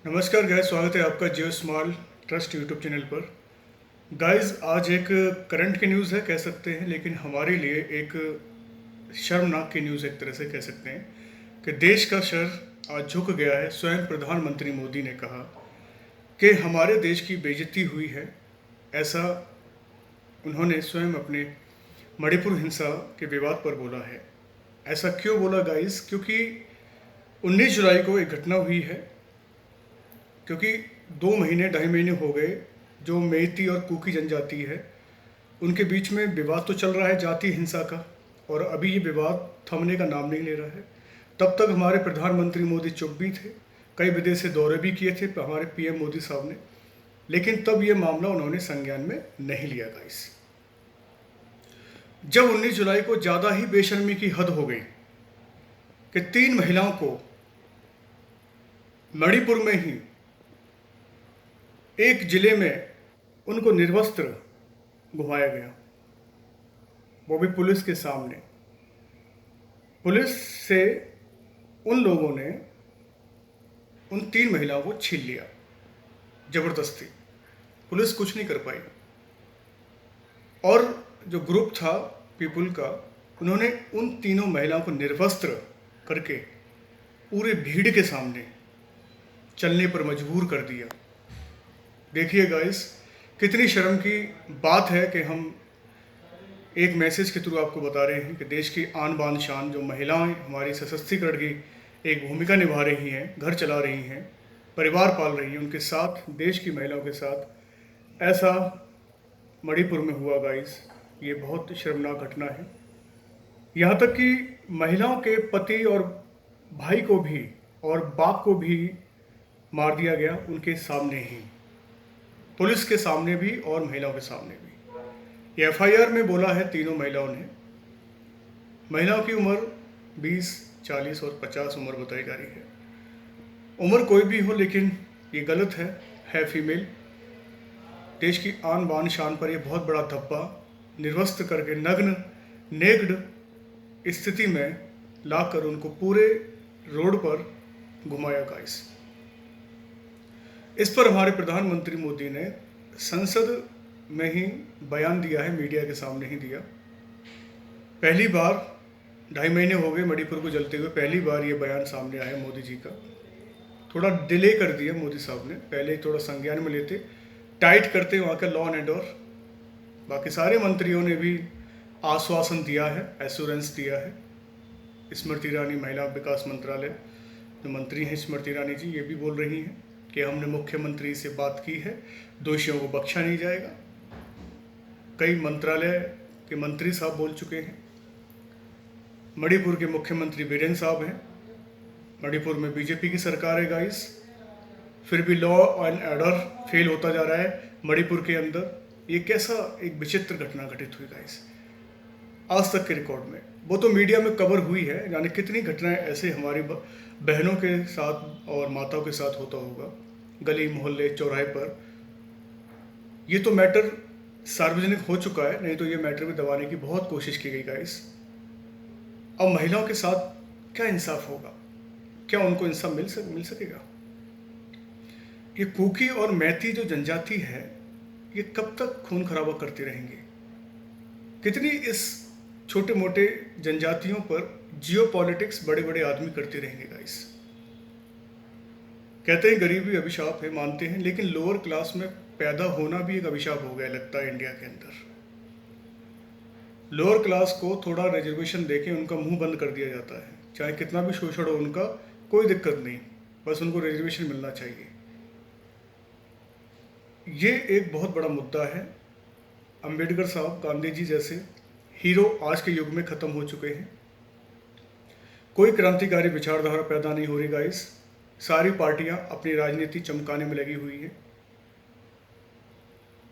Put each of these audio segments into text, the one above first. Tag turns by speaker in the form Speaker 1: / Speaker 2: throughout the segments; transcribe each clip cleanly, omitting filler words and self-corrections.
Speaker 1: नमस्कार गाइस, स्वागत है आपका जियो स्मॉल ट्रस्ट यूट्यूब चैनल पर। गाइस, आज एक करंट की न्यूज़ है कह सकते हैं, लेकिन हमारे लिए एक शर्मनाक की न्यूज़ एक तरह से कह सकते हैं कि देश का सर आज झुक गया है। स्वयं प्रधानमंत्री मोदी ने कहा कि हमारे देश की बेइज्जती हुई है। ऐसा उन्होंने स्वयं अपने मणिपुर हिंसा के विवाद पर बोला है। ऐसा क्यों बोला गाइस? क्योंकि 19 जुलाई को एक घटना हुई है। क्योंकि 2 महीने 2.5 महीने हो गए, जो मेइती और कुकी जनजाति है उनके बीच में विवाद तो चल रहा है जातीय हिंसा का, और अभी ये विवाद थमने का नाम नहीं ले रहा है। तब तक हमारे प्रधानमंत्री मोदी चुप भी थे, कई विदेशी दौरे भी किए थे हमारे पीएम मोदी साहब ने, लेकिन तब ये मामला उन्होंने संज्ञान में नहीं लिया गाइस। जब 19 जुलाई को ज़्यादा ही बेशर्मी की हद हो गई कि 3 महिलाओं को मणिपुर में ही एक जिले में उनको निर्वस्त्र घुमाया गया, वो भी पुलिस के सामने। पुलिस से उन लोगों ने उन 3 महिलाओं को छीन लिया जबरदस्ती। पुलिस कुछ नहीं कर पाई, और जो ग्रुप था पीपुल का, उन्होंने उन तीनों महिलाओं को निर्वस्त्र करके पूरे भीड़ के सामने चलने पर मजबूर कर दिया। देखिए गाइस, कितनी शर्म की बात है कि हम एक मैसेज के थ्रू आपको बता रहे हैं कि देश की आन बान शान जो महिलाएं हमारी सशक्तिकरण की एक भूमिका निभा रही हैं, घर चला रही हैं, परिवार पाल रही हैं, उनके साथ, देश की महिलाओं के साथ ऐसा मणिपुर में हुआ गाइस। ये बहुत शर्मनाक घटना है। यहाँ तक कि महिलाओं के पति और भाई को भी और बाप को भी मार दिया गया उनके सामने ही, पुलिस के सामने भी और महिलाओं के सामने भी। ये एफआईआर में बोला है तीनों महिलाओं ने। महिलाओं की उम्र 20, 40 और 50 उम्र बताई जा रही है। उम्र कोई भी हो, लेकिन ये गलत है फीमेल। देश की आन बान शान पर ये बहुत बड़ा धब्बा, निर्वस्त्र करके नग्न नेक्ड स्थिति में लाकर उनको पूरे रोड पर घुमाया गाइस। इस पर हमारे प्रधानमंत्री मोदी ने संसद में ही बयान दिया है, मीडिया के सामने ही दिया। पहली बार 2.5 महीने हो गए मणिपुर को जलते हुए, पहली बार ये बयान सामने आया मोदी जी का। थोड़ा डिले कर दिया मोदी साहब ने, पहले थोड़ा संज्ञान में लेते, टाइट करते वहाँ का लॉ एंड ऑर्डर। बाकी सारे मंत्रियों ने भी आश्वासन दिया है, एश्योरेंस दिया है। स्मृति ईरानी, महिला विकास मंत्रालय जो मंत्री हैं स्मृति ईरानी जी, ये भी बोल रही हैं कि हमने मुख्यमंत्री से बात की है, दोषियों को बख्शा नहीं जाएगा। कई मंत्रालय के मंत्री साहब बोल चुके हैं। मणिपुर के मुख्यमंत्री बीरेन साहब हैं। मणिपुर में बीजेपी की सरकार है गाइस, फिर भी लॉ एंड ऑर्डर फेल होता जा रहा है मणिपुर के अंदर। ये कैसा एक विचित्र घटना घटित हुई गाइस आज तक के रिकॉर्ड में। वो तो मीडिया में कवर हुई है, यानी कितनी घटनाएं ऐसे हमारी बहनों के साथ और माताओं के साथ होता होगा, गली मोहल्ले चौराहे पर। ये तो मैटर सार्वजनिक हो चुका है, नहीं तो ये मैटर भी दबाने की बहुत कोशिश की गई गाइस। अब महिलाओं के साथ क्या इंसाफ होगा? क्या उनको इंसाफ मिल सकेगा? ये कुकी और मैती जो जनजाति है, ये कब तक खून खराबा करते रहेंगे? कितनी इस छोटे मोटे जनजातियों पर जियो पॉलिटिक्स बड़े बड़े आदमी करते रहेंगे गाइस। कहते हैं गरीबी अभिशाप है, मानते हैं, लेकिन लोअर क्लास में पैदा होना भी एक अभिशाप हो गया लगता है इंडिया के अंदर। लोअर क्लास को थोड़ा रिजर्वेशन देके उनका मुंह बंद कर दिया जाता है, चाहे कितना भी शोषण हो उनका, कोई दिक्कत नहीं, बस उनको रिजर्वेशन मिलना चाहिए। ये एक बहुत बड़ा मुद्दा है। अंबेडकर साहब, गांधी जी जैसे हीरो आज के युग में ख़त्म हो चुके हैं। कोई क्रांतिकारी विचारधारा पैदा नहीं हो रही गाइस। सारी पार्टियां अपनी राजनीति चमकाने में लगी हुई है।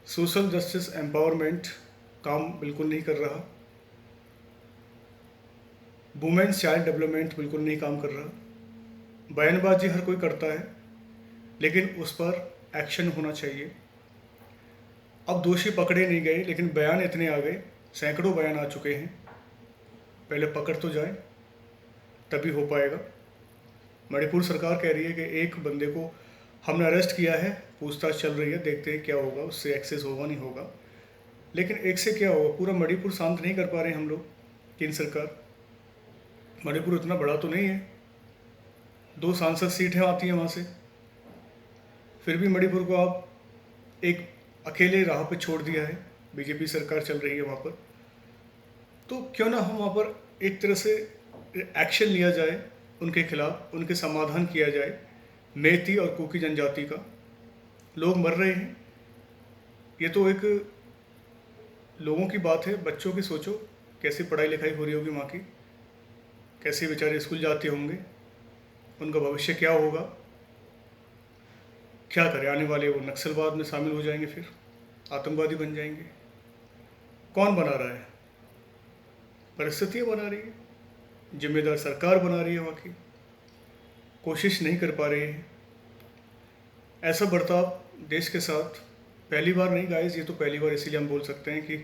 Speaker 1: सोशल जस्टिस एम्पावरमेंट काम बिल्कुल नहीं कर रहा। वुमेन्स चाइल्ड डेवलपमेंट बिल्कुल नहीं काम कर रहा। बयानबाजी हर कोई करता है, लेकिन उस पर एक्शन होना चाहिए। अब दोषी पकड़े नहीं गए, लेकिन बयान इतने आ गए, सैकड़ों बयान आ चुके हैं। पहले पकड़ तो जाए, तभी हो पाएगा। मणिपुर सरकार कह रही है कि एक बंदे को हमने अरेस्ट किया है, पूछताछ चल रही है, देखते हैं क्या होगा, उससे एक्सेस होगा नहीं होगा। लेकिन एक से क्या होगा, पूरा मणिपुर शांत नहीं कर पा रहे हैं हम लोग, केंद्र सरकार। मणिपुर इतना बड़ा तो नहीं है, 2 सांसद सीटें आती हैं वहाँ से, फिर भी मणिपुर को आप एक अकेले राह पे छोड़ दिया है। बीजेपी सरकार चल रही है वहाँ पर, तो क्यों ना हम वहाँ पर एक तरह से एक्शन लिया जाए उनके खिलाफ, उनके समाधान किया जाए। मेती और कुकी जनजाति का लोग मर रहे हैं, ये तो एक लोगों की बात है। बच्चों की सोचो, कैसी पढ़ाई लिखाई हो रही होगी वहाँ की, कैसे बेचारे स्कूल जाते होंगे, उनका भविष्य क्या होगा, क्या करें आने वाले वो नक्सलवाद में शामिल हो जाएंगे, फिर आतंकवादी बन जाएंगे। कौन बना रहा है? परिस्थितियाँ बना रही है, जिम्मेदार सरकार बना रही है वहाँ की, कोशिश नहीं कर पा रही है। ऐसा बर्ताव देश के साथ पहली बार नहीं गाइस, ये तो पहली बार इसीलिए हम बोल सकते हैं कि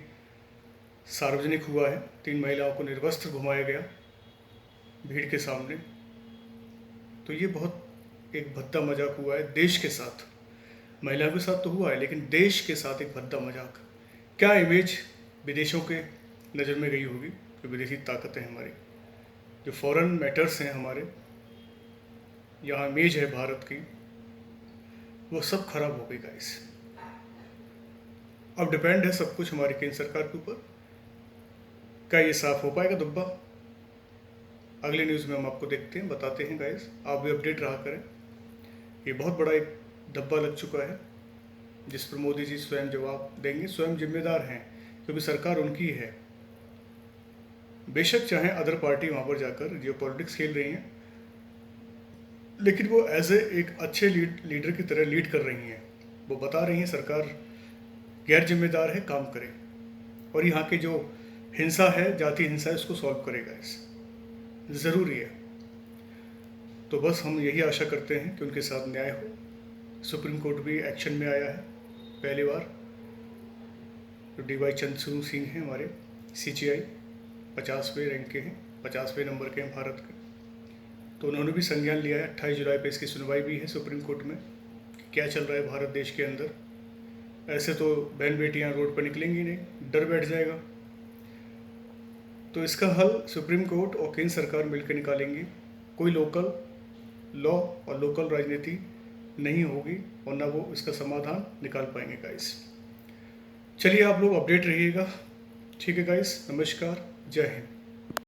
Speaker 1: सार्वजनिक हुआ है। 3 महिलाओं को निर्वस्त्र घुमाया गया भीड़ के सामने, तो ये बहुत एक भद्दा मजाक हुआ है देश के साथ। महिलाओं के साथ तो हुआ है, लेकिन देश के साथ एक भद्दा मजाक। क्या इमेज विदेशों के नज़र में गई होगी, जो विदेशी ताकतें हैं हमारी, जो फॉरेन मैटर्स हैं हमारे यहाँ, इमेज है भारत की, वो सब खराब हो गई गाइस। अब डिपेंड है सब कुछ हमारी केंद्र सरकार के ऊपर, क्या ये साफ हो पाएगा दुब्बा। अगले न्यूज़ में हम आपको देखते हैं, बताते हैं गाइस, आप भी अपडेट रहा करें। ये बहुत बड़ा एक धब्बा लग चुका है, जिस पर मोदी जी स्वयं जवाब देंगे, स्वयं जिम्मेदार हैं, क्योंकि सरकार उनकी है। बेशक चाहे अदर पार्टी वहाँ पर जाकर जियो पॉलिटिक्स खेल रही हैं, लेकिन वो एज एक अच्छे लीडर की तरह लीड कर रही हैं। वो बता रही हैं सरकार गैर जिम्मेदार है, काम करे, और यहाँ की जो हिंसा है, जाति हिंसा है, उसको सॉल्व करेगा। इस ज़रूरी है। तो बस हम यही आशा करते हैं कि उनके साथ न्याय हो। सुप्रीम कोर्ट भी एक्शन में आया है पहली बार। जो DY चंद्रचूड़ सिंह हैं हमारे CGI, 50वें रैंक के हैं, 50वें नंबर के हैं भारत के, तो उन्होंने भी संज्ञान लिया है। 28 जुलाई पे इसकी सुनवाई भी है सुप्रीम कोर्ट में, क्या चल रहा है भारत देश के अंदर। ऐसे तो बहन बेटियां रोड पर निकलेंगी नहीं, डर बैठ जाएगा। तो इसका हल सुप्रीम कोर्ट और केंद्र सरकार मिलकर निकालेंगी। कोई लोकल लॉ और लोकल राजनीति नहीं होगी, और ना वो इसका समाधान निकाल पाएंगे गाइस। चलिए आप लोग अपडेट रहिएगा, ठीक है गाइस। नमस्कार, जय हिंद।